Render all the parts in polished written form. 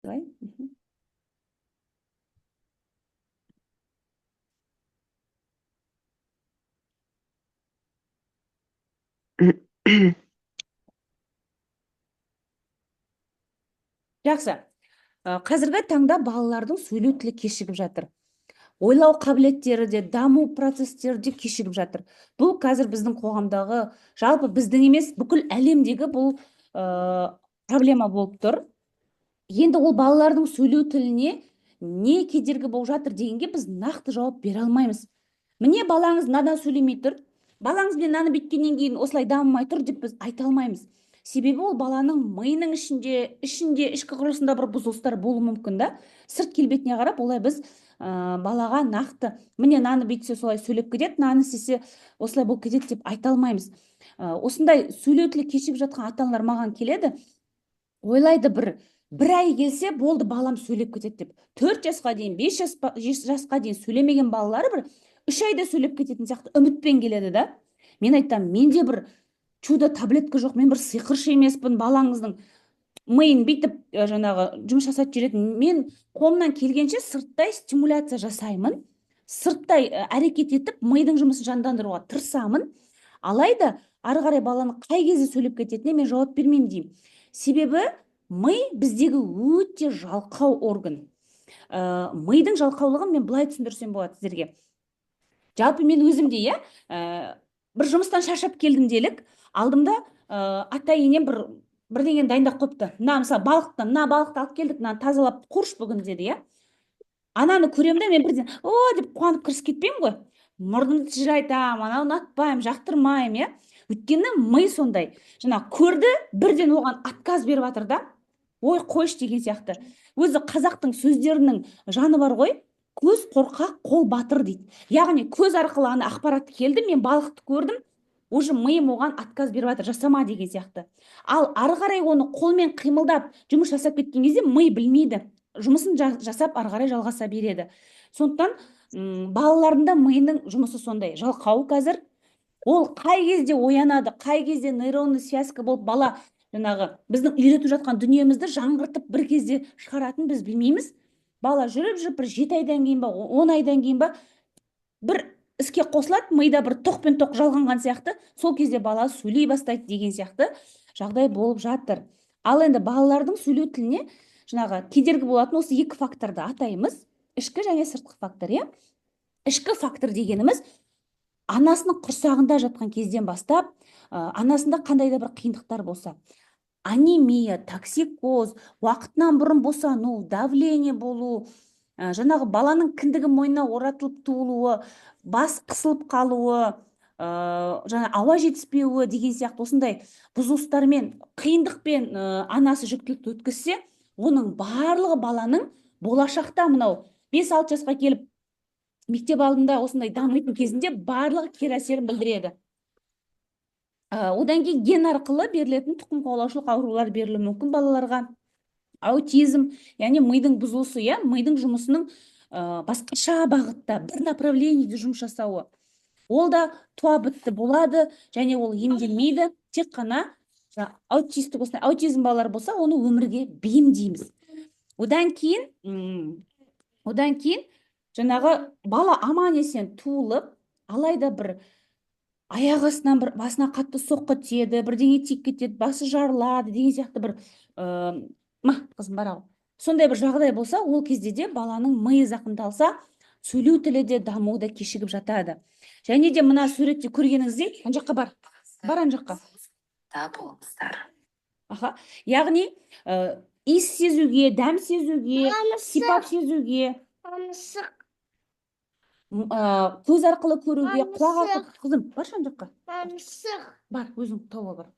Давай. Жақсы. Қазіргі таңда балалардың сөйлеу тілі кешігіп жатыр. Ойлау қабілеттері де, даму процестері де кешігіп жатыр. Бұл қазір біздің қоғамдағы, жалпы біздің емес, бүкіл әлемдегі бұл проблема болып тұр. Енді ол балалардың сөйлеу тіліне не кедергі болып жатыр дегенге біз нақты жауап бере алмаймыз. Міне балаңыз мынадан сөйлемей тұр, балаңыз бен мынаны бүйткеннен кейін осылай дамымай тұр деп біз айта алмаймыз. Себебі ол баланың миының ішінде ішкі құрылысында бір бұзылыстар болуы мүмкін да. Сырт келбетіне қарап олай біз балаға нақты міне мынаны бүйтсе солай сөйлеп кетеді, мынаны істесе осылай болып кетеді деп айта алмаймыз. Осындай сөйлеу тілі кешігіп жатқан ата аналар маған келеді, ойлайды бір ай келсе болды балам сөйлеп кетеді деп. 4 жасқа дейін, 5 жасқа дейін сөйлемеген балалары бір 3 айда сөйлеп кететін сияқты үмітпен келеді да. Мен айтам, менде бір чудо таблетка жоқ, мен бір сиқыршы емеспін, балаңыздың миын бүйтіп жаңағы жұмыс жасап жүретін. Мен қолымнан келгенше сырттай стимуляция жасаймын, сырттай әрекет етіп мидың жұмысын жандандыруға тырысамын. Алайда ары қарай баланы қай кезде сөйлеп кететініне мен жауап бермеймін деймін. Себебі ми біздегі өте жалқау орган. Мидың жалқаулығын мен былай түсіндірсем болады сіздерге. Жалпы мен өзім де бір жұмыстан шаршап келдім делік, алдымда ата енем бірдеңені дайындап қойыпты. Мына мысалы мына балықты алып келдік, мынаны тазалап қорш бүгін деді. Ананы көремін да мен бірден деп қуанып кірісіп кетпеймін ғой. Мұрнымды тыжырайтамын, анау ұнатпаймын, жақтырмаймын. Өйткені ми сондай. Жаңа көрді, бірден оған отказ беріп жатыр да. Ой, қойш деген сияқты. Өзі қазақтың сөздерінің жаны бар ғой. Көз қорқақ, қол батыр дейді. Яғни көз арқылы ана ақпарат келді, мен балықты көрдім, уже миым оған отказ беріп жатыр, жасама деген сияқты. Ал ары қарай оны қолмен қимылдап жұмыс жасап кеткен кезде ми білмейді, жұмысын жасап ары қарай жалғаса береді. Сондықтан балалардың да миының жұмысы сондай жалқау қазір. Ол қай кезде оянады, қай кезде нейронный связка болып бала жаңағы біздің үйретіп жатқан дүниемізді жаңғыртып бір кезде шығаратын біз білмейміз. Бала жүріп бір 7 айдан кейін ба, 10 айдан кейін ба бір іске қосылады, мида бір тоқ пен тоқ жалғанған сияқты, сол кезде бала сөйлей бастайды деген сияқты жағдай болып жатыр. Ал енді балалардың сөйлеу тіліне жаңағы кедергі болатын осы екі факторды атаймыз, ішкі және сыртқы фактор. Ішкі фактор дегеніміз анасының құрсағында жатқан кезден бастап, анасында қандай да бір қиындықтар болса, анемия, токсикоз, уақытынан бұрын босану, давление болу, жаңағы баланың кіндігі мойнына оратылып туылуы, бас қысылып қалуы, жаңа ауа жетіспеуі деген сияқты осындай бұзылыстармен, қиындықпен анасы жүктілікті өткізсе, оның барлығы баланың болашақта мынау 5-6 жасқа келіп мектеп алдында осындай дамитын кезінде барлығы кері әсерін білдіреді. Одан кейін ген арқылы берілетін тұқым қуалаушылық аурулар берілуі мүмкін балаларға. Аутизм, яғни мидың бұзылысы, мидың жұмысының басқаша бағытта бір направлениеде жұмыс жасауы. Ол да туа бітті болады, және ол емделмейді, тек қана аутизм балалар болса, оны өмірге бейімдейміз. Одан кейін жаңағы бала аман есен туылып, алайда бір аяқ астынан бір басына қатты соққы тиеді, бірдеңе тиіп кетеді, басы жарылады деген сияқты бір қызым бар-ау. Сондай бір жағдай болса, ол кезде де баланың миы зақымдалса, сөйлеу тілі де дамуы да кешігіп жатады. Және де мына суретте көргеніңіздей, ана жаққа бар ана жаққа. Яғни иіс сезуге, дәм сезуге, сипап сезуге, көз арқылы көруге, құлақ арқылы. Қызым, баршы ана жаққа. Бар, өзің тауып бар.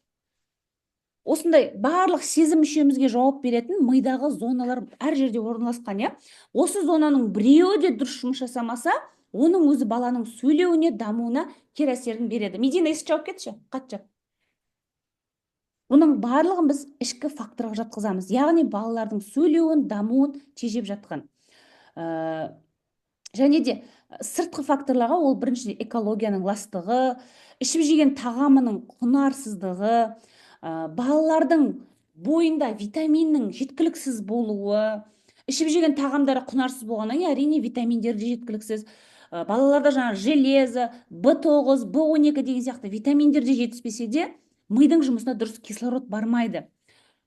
Осындай барлық сезім мүшемізге жауап беретін мидағы зоналар әр жерде орналасқан. Осы зонаның біреуі де дұрыс жұмыс жасамаса, оның өзі баланың сөйлеуіне, дамуына кері әсерін береді. Медина, есі жауап кетші, қатшы. Оның барлығын біз ішкі факторға жатқызамыз. Яғни балалардың сөйлеуін, дамуын тежеп жатқан. Және де сыртқы факторларға ол бірінші экологияның ластығы, ішіп жеген тағамының құнарсыздығы, балалардың бойында витаминнің жеткіліксіз болуы, ішіп жеген тағамдары құнарсыз болғаннан кейін әрине витаминдер де жеткіліксіз. Балаларда жаңағы железо, В9, В12 деген сияқты витаминдер де жетіспесе де мидың жұмысына дұрыс кислород бармайды.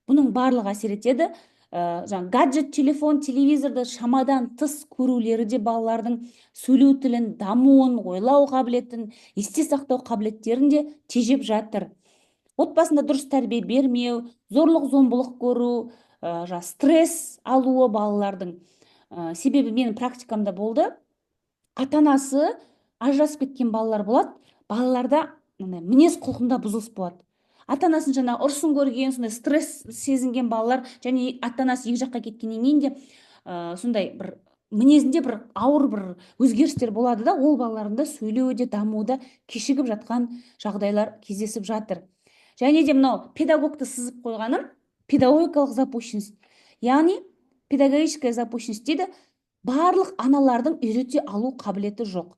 Бұның барлығы әсер етеді. Жаңағы гаджет, телефон, телевизорды шамадан тыс көрулері де балалардың сөйлеу тілін, дамуын, ойлау қабілетін, есте сақтау қабілеттерін де тежеп жатыр. Отбасында дұрыс тәрбие бермеу, зорлық зомбылық көру, стресс алуы балалардың. Себебі менің практикамда болды. Ата-анасы ажырасып кеткен балалар болады. Балаларда мінез құлқында бұзылыс болады. Ата-анасын жаңа ұрсын көрген, сондай стресс сезінген балалар, және ата-анасы екі жаққа кеткеннен кейін де сондай бір мінезінде бір ауыр бір өзгерістер болады да, ол балаларында сөйлеуде, дамуда кешігіп жатқан жағдайлар кездесіп жатыр. Және де мынау педагогты сызып қойғаным педагогикалық запущенность, яғни педагогическая запущенность дейді. Барлық аналардың үйрете алу қабілеті жоқ.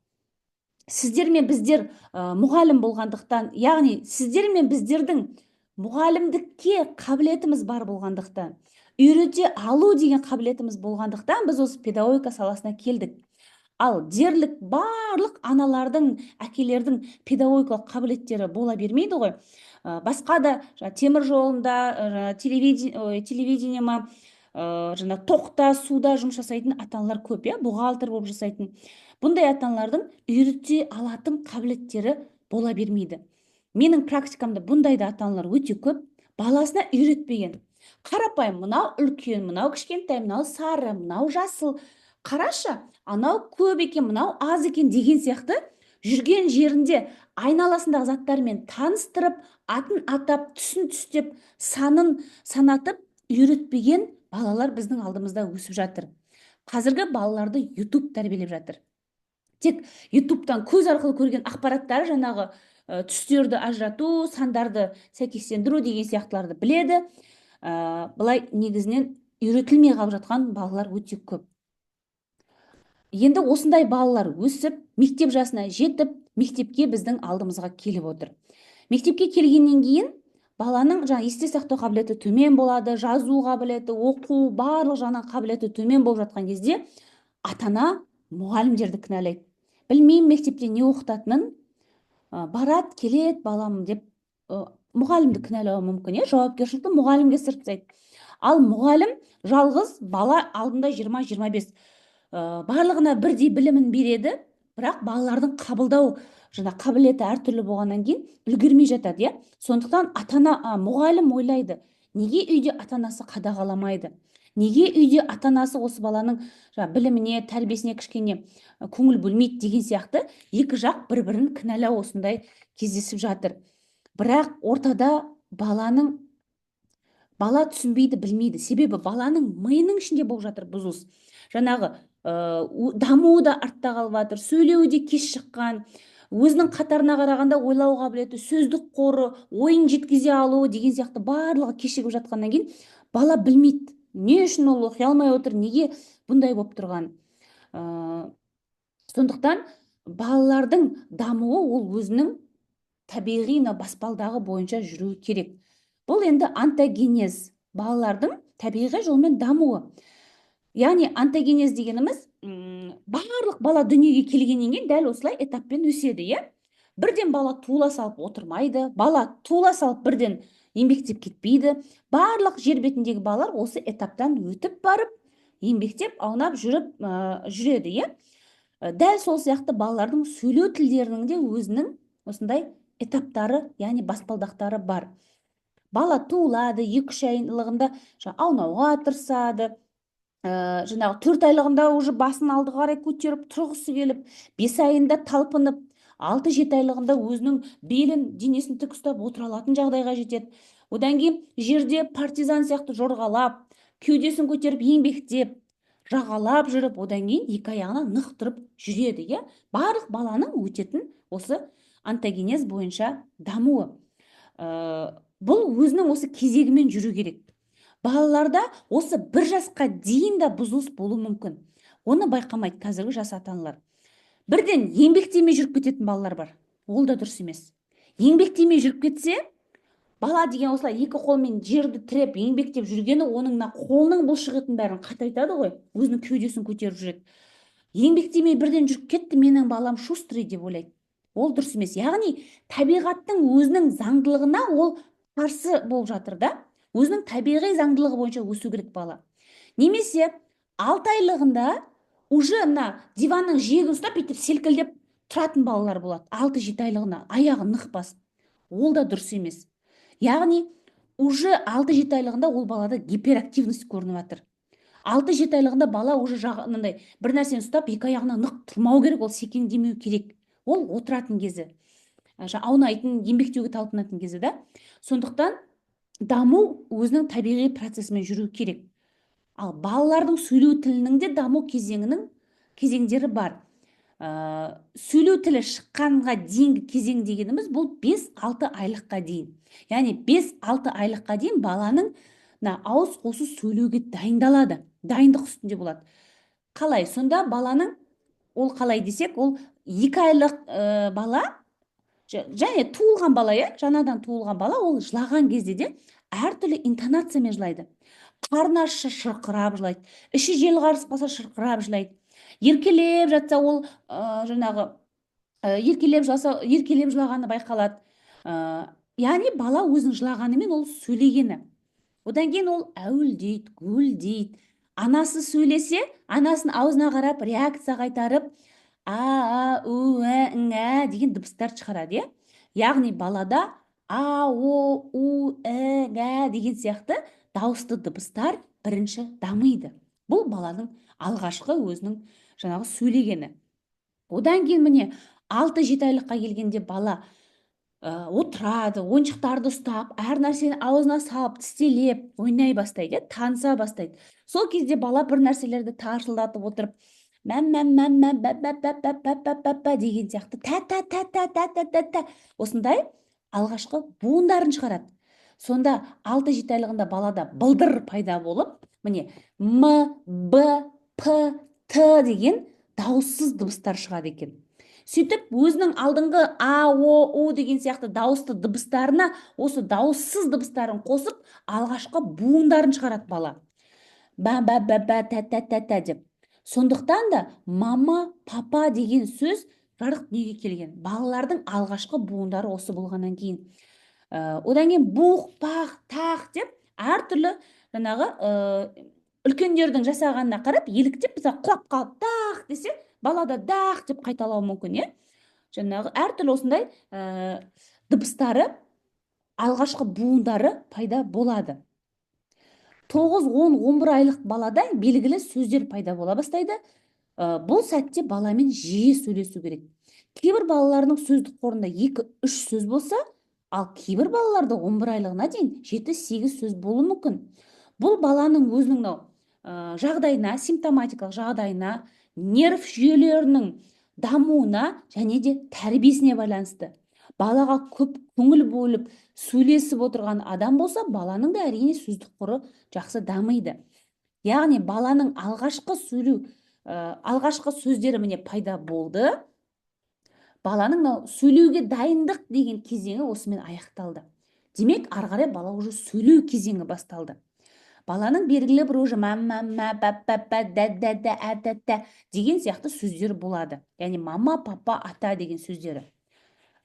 Сіздер мен біздер мұғалім болғандықтан, яғни сіздер мен біздердің мұғалімдікке қабілетіміз бар болғандықтан, үйрете алу деген қабілетіміз болғандықтан біз осы педагогика саласына келдік. Ал дерлік барлық аналардың, әкелердің педагогикалық қабілеттері бола бермейді ғой. Басқа да темір жолында, телевидение ма, жаңа тоқта, суда жұмыс жасайтын ата-аналар көп, бухгалтер болып жасайтын. Бұндай ата-аналардың үйрете алатын қабілеттері бола бермейді. Менің практикамда бұндайды ата-аналар өте көп, баласына үйретпеген. Қарапайым, мынау үлкен, мынау кішкентай, мынау сары, мынау жасыл, қарашы, анау көп екен, мынау аз екен деген сияқты жүрген жерінде айналасындағы заттармен таныстырып, атын атап, түсін түстеп, санын санатып үйретпеген балалар біздің алдымызда өсіп жатыр. Қазіргі балаларды YouTube тәрбиелеп жатыр. Тек YouTube'тан көз арқылы көрген ақпараттары жаңағы түстерді ажырату, сандарды сәйкестендіру деген сияқтыларды біледі. Бұлай негізінен үйретілмей қалып жатқан балалар өте көп. Енді осындай балалар өсіп, мектеп жасына жетіп, мектепке біздің алдымызға келіп отыр. Мектепке келгеннен кейін баланың есте сақтау қабілеті төмен болады, жазу қабілеті, оқу, барлық жағынан қабілеті төмен болып жатқан кезде ата-ана мұғалімдерді кінәлайды. Білмеймін мектепте не оқытатынын, барат, келет балам деп мұғалімді кінәлауы мүмкін, жауапкершілікті мұғалімге сырттайды. Ал мұғалім жалғыз бала алдында 20-25 барлығына бірдей білімін береді, бірақ балалардың қабылдау қабілеті әртүрлі болғаннан кейін үлгермей жатады. Сондықтан мұғалім ойлайды, неге үйде ата-анасы қадағаламайды, неге үйде ата-анасы осы баланың біліміне, тәрбиесіне кішкене көңіл бөлмейді деген сияқты екі жақ бір-бірін кінәлау осындай кездесіп жатыр. Бірақ ортада бала түсінбейді, білмейді. Себебі баланың миының ішінде болып жатыр бұзылыс. Жаңағы дамуы да артта қалып жатыр, сөйлеуі де кеш шыққан, өзінің қатарына қарағанда ойлау қабілеті, сөздік қоры, ойын жеткізе алуы деген сияқты барлығы кешігіп жатқаннан кейін бала білмейді, не үшін ол оқи алмай отыр, неге бұндай болып тұрған. Сондықтан балалардың дамуы ол өзінің табиғи баспалдағы бойынша жүруі керек. Бұл енді онтогенез, балалардың табиғи жолмен дамуы. Яғни онтогенез дегеніміз барлық бала дүниеге келгеннен кейін дәл осылай этаппен өседі. Бірден бала туыла салып отырмайды, бала туыла салып бірден еңбектеп кетпейді. Барлық жер бетіндегі балалар осы этаптан өтіп барып, еңбектеп, аунап жүреді. Дәл сол сияқты балалардың сөйлеу тілдерінің де өзінің осындай этаптары, яғни баспалдақтары бар. Бала туылады, 2-3 айлығында аунауға тырысады, 4 айлығында уже басын алдыға қарай көтеріп тұрғысы келіп, 5 айында талпынып, 6-7 айлығында өзінің белін, денесін тік ұстап отыра алатын жағдайға жетеді. Одан кейін жерде партизан сияқты жорғалап, кеудесін көтеріп еңбектеп, жағалап жүріп, одан кейін 2 аяғына нық тұрып жүреді. Барлық баланың өтетін осы онтогенез бойынша дамуы. Бұл өзінің осы кезегімен жүру керек. Балаларда осы 1 жасқа дейін де бұзылыс болу мүмкін. Оны байқамайды қазіргі жас ата-аналар. Бірден еңбектемей жүріп кететін балалар бар. Ол да дұрыс емес. Еңбектемей жүріп кетсе, бала деген осылай екі қолмен жерді тіреп еңбектеп жүргені оның мына қолының бұлшық етін бәрін қатайтады ғой, өзінің кеудесін көтеріп жүреді. Еңбектемей бірден жүріп кетті, менің балам шустрый деп ойлайды. Ол дұрыс емес. Яғни табиғаттың өзінің заңдылығына ол қарсы болып жатыр да. Өзінің табиғи заңдылығы бойынша өсу керек бала. Немесе 6 айлығында уже мына диванның жиегін ұстап бүйтіп селкілдеп тұратын балалар болады. 6-7 айлығына аяғы нық басып. Ол да дұрыс емес. Яғни уже 6-7 айлығында ол балада гиперактивность көрініп жатыр. 6-7 айлығында бала уже мынандай бір нәрсені ұстап екі аяғына нық тұрмау керек, ол секеңдемеу керек. Ол отыратын кезі, аунайтын, еңбектеуге талпынатын кезі да. Сондықтан даму өзінің табиғи процесімен жүру керек. Ал балалардың сөйлеу тілінің де даму кезеңдері бар. Сөйлеу тілі шыққанға дейінгі кезең дегеніміз бұл 5-6 айлыққа дейін. Яғни 5-6 айлыққа дейін баланың ауыз қосу сөйлеуге дайындалады, дайындық үстінде болады. Қалай? Сонда баланың, ол қалай десек, ол 2 айлық бала, және туылған бала, жаңадан туылған бала, ол жылаған кезде де әртүрлі интонациямен жылайды. Қарны ашса шырқырап жылайды, іші жел қарыспаса шырқырап жылайды. Еркелеп жатса ол еркелеп жылағаны байқалады. Яғни бала өзінің жылағанымен ол сөйлегені. Одан кейін ол әуілдейді, гүлдейді. Анасы сөйлесе, анасын аузына қарап реакция қайтарып, у, деген дыбыстар шығарады. Яғни балада о, у, деген сияқты дауысты дыбыстар бірінші дамиды. Бұл баланың алғашқы өзінің сөйлегені. Одан кейін міне 6-7 айлыққа келгенде бала отырады, ойыншықтарды ұстап, әр нәрсені аузына салып, тістелеп, ойнай бастайды, таныса бастайды. Сол кезде бала бір нәрселерді тарсылдатып отырып, деген сияқты та осындай алғашқы буындарын шығарады. Сонда 6-7 айлығында балада былдыр пайда болып, міне м, б, п, т деген дауыссыз дыбыстар шығады екен. Сөйтіп, өзінің алдыңғы а, о, у деген сияқты дауысты дыбыстарына осы дауыссыз дыбыстарын қосып, алғашқы буындарын шығарады бала. Та деп. Сондықтан да мама, папа деген сөз жарық дүниеге келген. Балалардың алғашқы буындары осы болғаннан кейін. Одан кейін бух, пах, тах деп әртүрлі үлкендердің жасағанына қарап еліктеп, мысалы құлап қалып тах десе, балада дах деп қайталауы мүмкін, әртүрлі осындай дыбыстары, алғашқы буындары пайда болады. 9-10-11 айлық балада белгілі сөздер пайда бола бастайды. Бұл сәтте баламен жиі сөйлесу керек. Кейбір балалардың сөздік қорында 2-3 сөз болса, ал кейбір балаларда 11 айлығына дейін 7-8 сөз болуы мүмкін. Бұл баланың өзінің жағдайына, симптоматикалық жағдайына, нерв жүйелерінің дамуына және де тәрбиесіне байланысты. Балаға көп көңіл бөліп сөйлесіп отырған адам болса, баланың да әрине сөздік қоры жақсы дамиды. Яғни баланың алғашқы сөздері міне пайда болды. Баланың сөйлеуге дайындық деген кезеңі осымен аяқталды. Демек, ары қарай бала уже сөйлеу кезеңі басталды. Баланың белгілі бір уже деген сияқты сөздері болады. Яғни мама, папа, ата деген сөздері.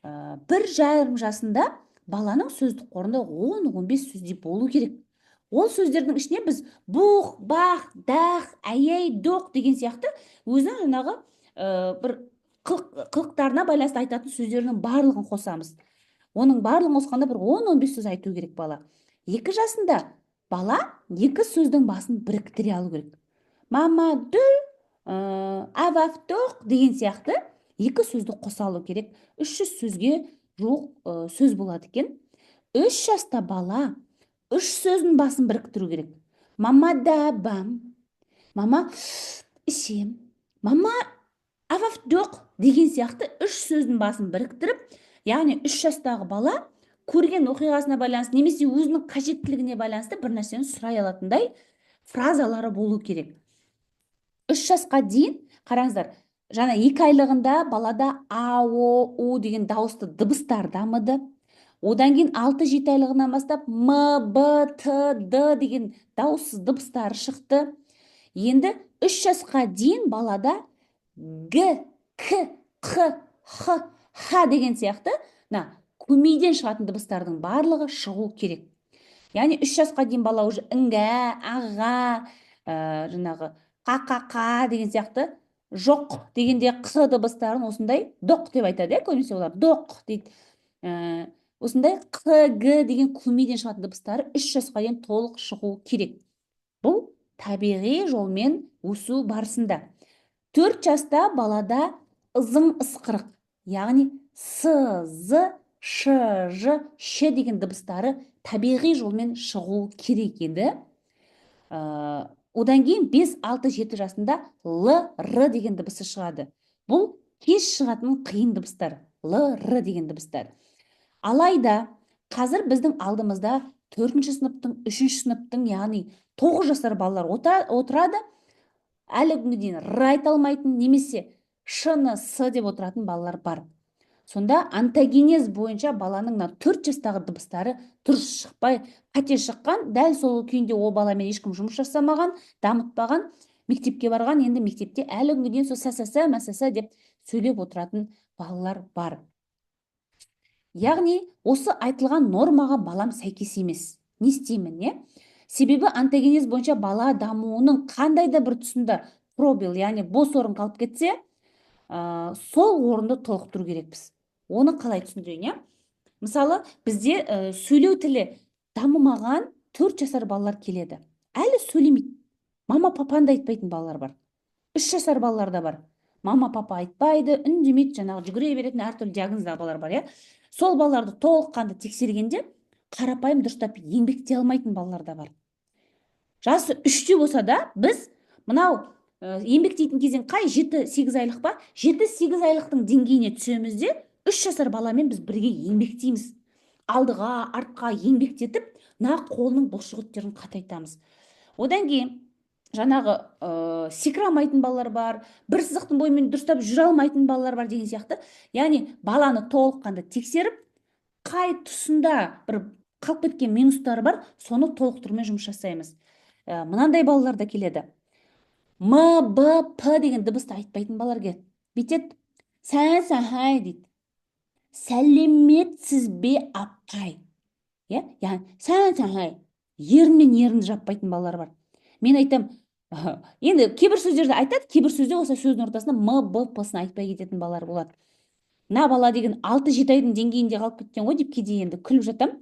1,5 жасында баланың сөздік қорында 10-15 сөздер болу керек. Ол сөздердің ішіне біз бух, бах, дах, әйей, доқ деген сияқты өзінің бір қылықтарына байланысты айтатын сөздерінің барлығын қосамыз. Оның барлығын қосқанда бір 10-15 сөз айту керек бала. 2 жасында бала 2 сөздің басын біріктіре алу керек. Мама, дүл, авав, доқ деген сияқты 2 сөзді қоса алу керек. 300 сөзге жуық сөз болады екен. 3 жаста бала 3 сөздің басын біріктіру керек. Мама да бам, мама ішем, мама авав доқ деген сияқты 3 сөздің басын біріктіріп, яғни 3 жастағы бала көрген оқиғасына байланысты немесе өзінің қажеттілігіне байланысты бір нәрсені сұрай алатындай фразалары болу керек. 3 жасқа дейін, қараңыздар, жаңа 2 айлығында балада а, о, у деген дауысты дыбыстар дамыды. Одан кейін 6-7 айлығынан бастап м, б, т, д деген дауыссыз дыбыстары шықты. Енді 3 жасқа дейін балада г, к, қ, х, х деген сияқты көмейден шығатын дыбыстардың барлығы шығу керек. Яғни 3 жасқа дейін бала уже іңгә, аға, жаңағы қа деген сияқты жоқ дегенде қ дыбыстарын осындай доқ деп айтады, көбінесе олар доқ дейді. Осындай қ, г деген көмейден шығатын дыбыстары 3 жасқа дейін толық шығу керек. Бұл табиғи жолмен өсу барысында. 4 жаста балада ызың ысқырық, яғни с, з, ш, ж, ш деген дыбыстары табиғи жолмен шығу керек еді. Одан кейін 5-6-7 жасында л, р деген дыбысы шығады. Бұл кеш шығатын қиын дыбыстар, л, р деген дыбыстар. Алайда қазір біздің алдымызда 4-ші сыныптың, 3-ші сыныптың, яғни 9 жасар балалар отырады. Әлі күнге дейін р айта алмайтын, немесе ш-ны с деп отыратын балалар бар. Сонда онтогенез бойынша баланың 4 жастағы дыбыстары дұрыс шықпай, қате шыққан, дәл сол күйінде о баламен ешкім жұмыс жасамаған, дамытпаған, мектепке барған, енді мектепте әлі күнге дейін сол сәсәсә, мәсәсә деп сөйлеп отыратын балалар бар. Яғни осы айтылған нормаға балам сәйкес емес. Не істеймін, Себебі онтогенез бойынша бала дамуының қандай да бір тұсында пробел, яғни бос орын қалып кетсе, сол орынды толықтыру керекпіз. Оны қалай түсіндірейін, Мысалы, бізде сөйлеу тілі дамымаған 4 жасар балалар келеді. Әлі сөйлемейді. Мама, папаны да айтпайтын балалар бар. 3 жасар балалар да бар. Мама, папа айтпайды, үндемейді, жаңағы жүгіре беретін әртүрлі диагнозда балалар бар, Сол балаларды толыққанды тексергенде қарапайым дұрыстап еңбектей алмайтын балалар да бар. Жасы 3-те болса да, біз мынау еңбектейтін кезең қай 7-8 айлық па? 7-8 айлықтың деңгейіне түсеміз де, 3 жасар баламен біз бірге еңбектейміз. Алдыға, артқа еңбектетіп, қолының бұлшықеттерін қатайтамыз. Одан кейін жаңағы секіре алмайтын балалар бар, бір сызықтың бойымен дұрыстап жүре алмайтын балалар бар деген сияқты. Яғни баланы толыққанды тексеріп, қай тұсында бір қалып кеткен минустары бар, соны толықтырумен жұмыс жасаймыз. Мынандай балалар да келеді. М, Б, П деген дыбысты айтпайтын балалар келеді. Бүйтеді, сәй дейді. Сәлеметсіз бе апай? Яғни сәй, ерінмен ерінді жаппайтын балалар бар. Мен айтам, енді кейбір сөздерді айтады, кейбір сөзде осы сөздің ортасында М, Б, П-сын айтпай кететін балалар болады. Бала деген 6-7 айдың деңгейінде қалып кеткен ғой деп кейде енді күліп жатам,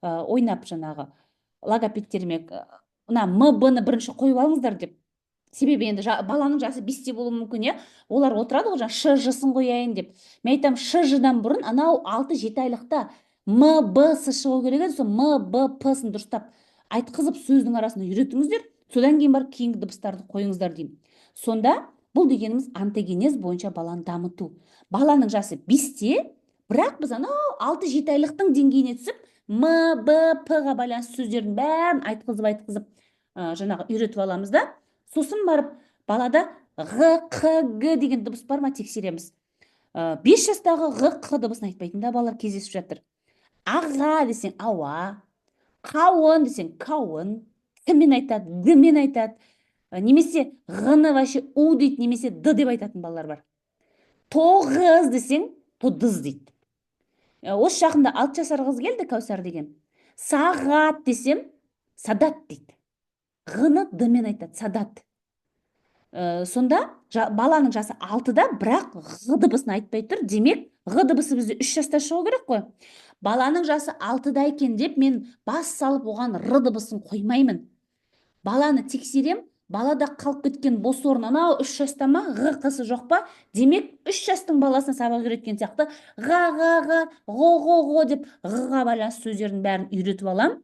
ойнап жаңағы логопедтеріме, М, Б-ны бірінші қойып алыңыздар деп. Себебі енді баланың жасы 5-те болуы мүмкін, олар отырады ғой, ш, ж-сын қояйын деп. Мен айтам, ш, ж-дан бұрын анау 6-7 айлықта М, Б, С шығу керек еді, сол М, Б, П-сын дұрыстап айтқызып сөздің арасында үйретіңіздер, содан кейін барып кейінгі дыбыстарды қойыңыздар деймін. Сонда бұл дегеніміз онтогенез бойынша баланы дамыту. Баланың жасы 5-те, бірақ біз анау 6-7 айлықтың деңгейіне түсіп, М, Б, П-ға байланысты сөздердің бәрін айтқызып, жаңағы үйретіп аламыз да, сосын барып балада Г, Қ, Г деген дыбыс бар ма тексереміз. 5 жастағы Г, Қ дыбысын айтпайтында балалар кездесіп жатыр. Аға десең ауа, қауын десең қауын, Т-мен айтады, Д-мен айтады. Немесе Г-ны вообще У дейді, немесе Д деп айтатын балалар бар. Тоғыз десең тодыз дейді. Осы жақында 6 жасар қыз келді, Кәусар деген. Сағат десем садат дейді. Г-ны Д-мен айтады, садат. Сонда баланың жасы 6-да, бірақ Г дыбысын айтпай тұр. Демек, Г дыбысы бізде 3 жаста шығу керек қой. Баланың жасы 6-да екен деп, мен бас салып оған Р дыбысын қоймаймын. Баланы тексерем, балада қалып кеткен бос орын анау 3 жаста ма, Г қысы жоқ па? Демек, 3 жастың баласына сабақ үйреткен сияқты ға, ғо деп Г-ға байланысты сөздердің бәрін үйретіп алам.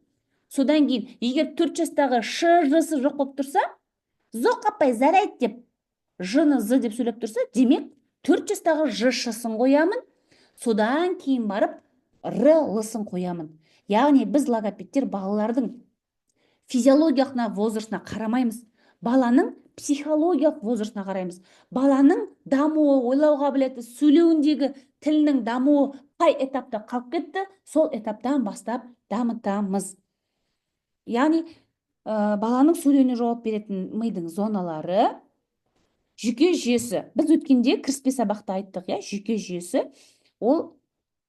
Содан кейін, егер 4 жастағы Ш, Ж-сы жоқ болып тұрса, зоқ апай зарайт деп Ж-ны З деп сөйлеп тұрса, демек 4 жастағы Ж-сын қоямын, содан кейін барып Р, Л-сын қоямын. Яғни біз логопедтер балалардың физиологиялық возрастына қарамаймыз. Баланың психологиялық возрастына қараймыз. Баланың дамуы, ойлау қабілеті, сөйлеуіндегі тілінің дамуы қай этапта қалып кетті, сол этаптан бастап дамытамыз. Яғни баланың сөйлеуіне жауап беретін мидың зоналары, жүйке жүйесі. Біз өткенде кіріспе сабақта айттық, жүйке жүйесі ол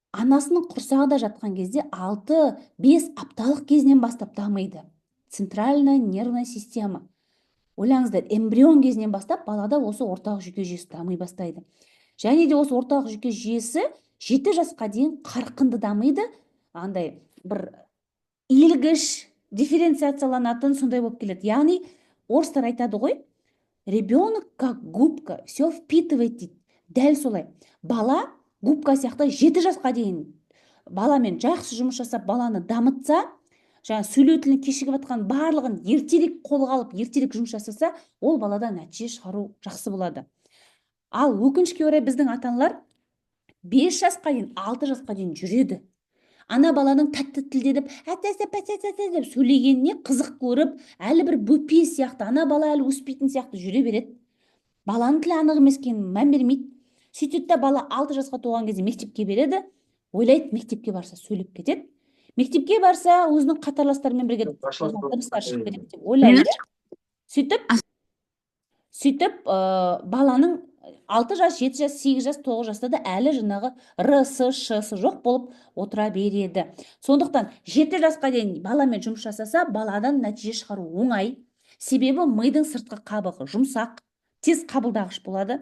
анасының құрсағында жатқан кезде 6-5 апталық кезінен бастап дамиды. Центральная нервная система. Ойлаңыздар, эмбрион кезінен бастап балада осы орталық жүйке жүйесі дами бастайды. Және де осы орталық жүйке жүйесі 7 жасқа дейін қарқынды дамиды. Андай бір иілгіш, дифференциацияланатын сондай болып келеді. Яғни орыстар айтады ғой, ребенок как губка, все впитывает дейді. Дәл солай. Бала губка сияқты 7 жасқа дейін баламен жақсы жұмыс жасап, баланы дамытса, жаңа сөйлеу тілін кешігіп жатқан барлығын ертерек қолға алып, ертерек жұмыс жасаса, ол балада нәтиже шығару жақсы болады. Ал өкінішке орай біздің ата-аналар 5 жасқа дейін, 6 жасқа дейін жүреді. Ана баланың тәтті тілде деп, деп сөйлегеніне қызық көріп, әлі бір бөпе сияқты, ана бала әлі өспейтін сияқты жүре береді. Баланың тілі анық емес екенін мән бермейді. Сөйтеді, бала 6 жасқа толған кезде мектепке береді, ойлайды, мектепке барса сөйлеп кетеді. Мектепке барса өзінің қатарластарымен бірге дыбыстар шығып кетеді деп ойлайды. Сөйтіп баланың 6 жас, 7 жас, 8 жас, 9 жаста да әлі жаңағы р-сы, ш-сы жоқ болып отыра береді. Сондықтан 7 жасқа дейін баламен жұмыс жасаса, баладан нәтиже шығару оңай. Себебі мидың сыртқы қабығы жұмсақ, тез қабылдағыш болады.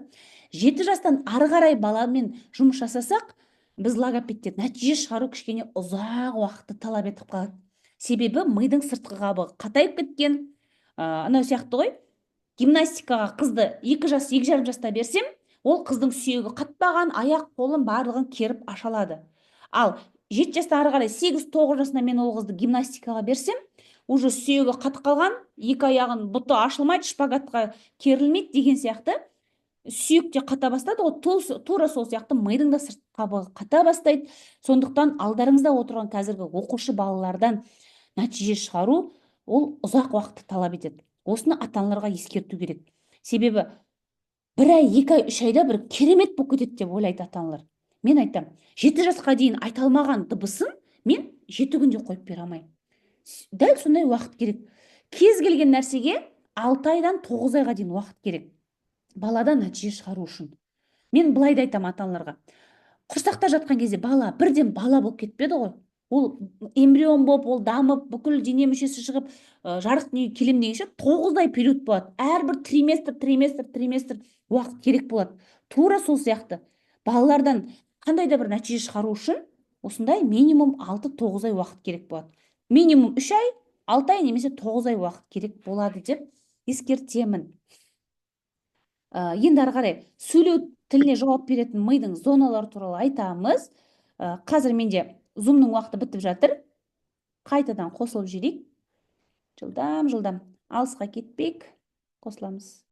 7 жастан ары қарай баламен жұмыс жасасақ, біз логопедтер нәтиже шығару кішкене ұзақ уақытты талап етіп қалады. Себебі мидың сыртқы қабығы қатайып кеткен. Анау сияқты ғой, гимнастикаға қызды 2 жас, 2,5 жаста берсем, ол қыздың сүйегі қатпаған, аяқ қолын барлығын керіп ашалады. Ал 7 жаста ары қарай 8-9 жасында мен ол қызды гимнастикаға берсем, уже сүйегі қатып қалған, 2 аяғын бұты ашылмайды, шпагатқа керілмейді деген сияқты. Сүйек те қата бастады, тура сол сияқты мидың да сырт қабығы қата бастайды. Сондықтан алдарыңызда отырған қазіргі оқушы балалардан нәтиже шығару ол ұзақ уақытты талап етеді. Осыны ата-аналарға ескерту керек. Себебі 1 ай, 2 ай, 3 айда бір керемет болып кетеді деп ойлайды ата-аналар. Мен айтам, 7 жасқа дейін айта алмаған дыбысын мен 7 күнде қойып бере алмаймын. Дәл сондай уақыт керек. Кез келген нәрсеге 6 айдан 9 айға дейін уақыт керек. Балада нәтиже шығару үшін. Мен былай да айтам ата-аналарға. Құрсақта жатқан кезде бала бірден бала болып кетпеді ғой. Ол эмбрион болып, ол дамып, бүкіл дене мүшесі шығып, жарық дүниеге келем дегенше 9 ай период болады. Әрбір триместр уақыт керек болады. Тура сол сияқты. Балалардан қандай да бір нәтиже шығару үшін осындай минимум 6-9 ай уақыт керек болады. Минимум 3 ай, 6 ай немесе 9 ай уақыт керек болады деп ескертемін. Енді ары қарай сөйлеу тіліне жауап беретін мидың зоналары туралы айтамыз. Қазір менде Zoom-ның уақыты бітіп жатыр. Қайтадан қосылып жүрейік. Жылдам алысқа кетпейік. Қосыламыз.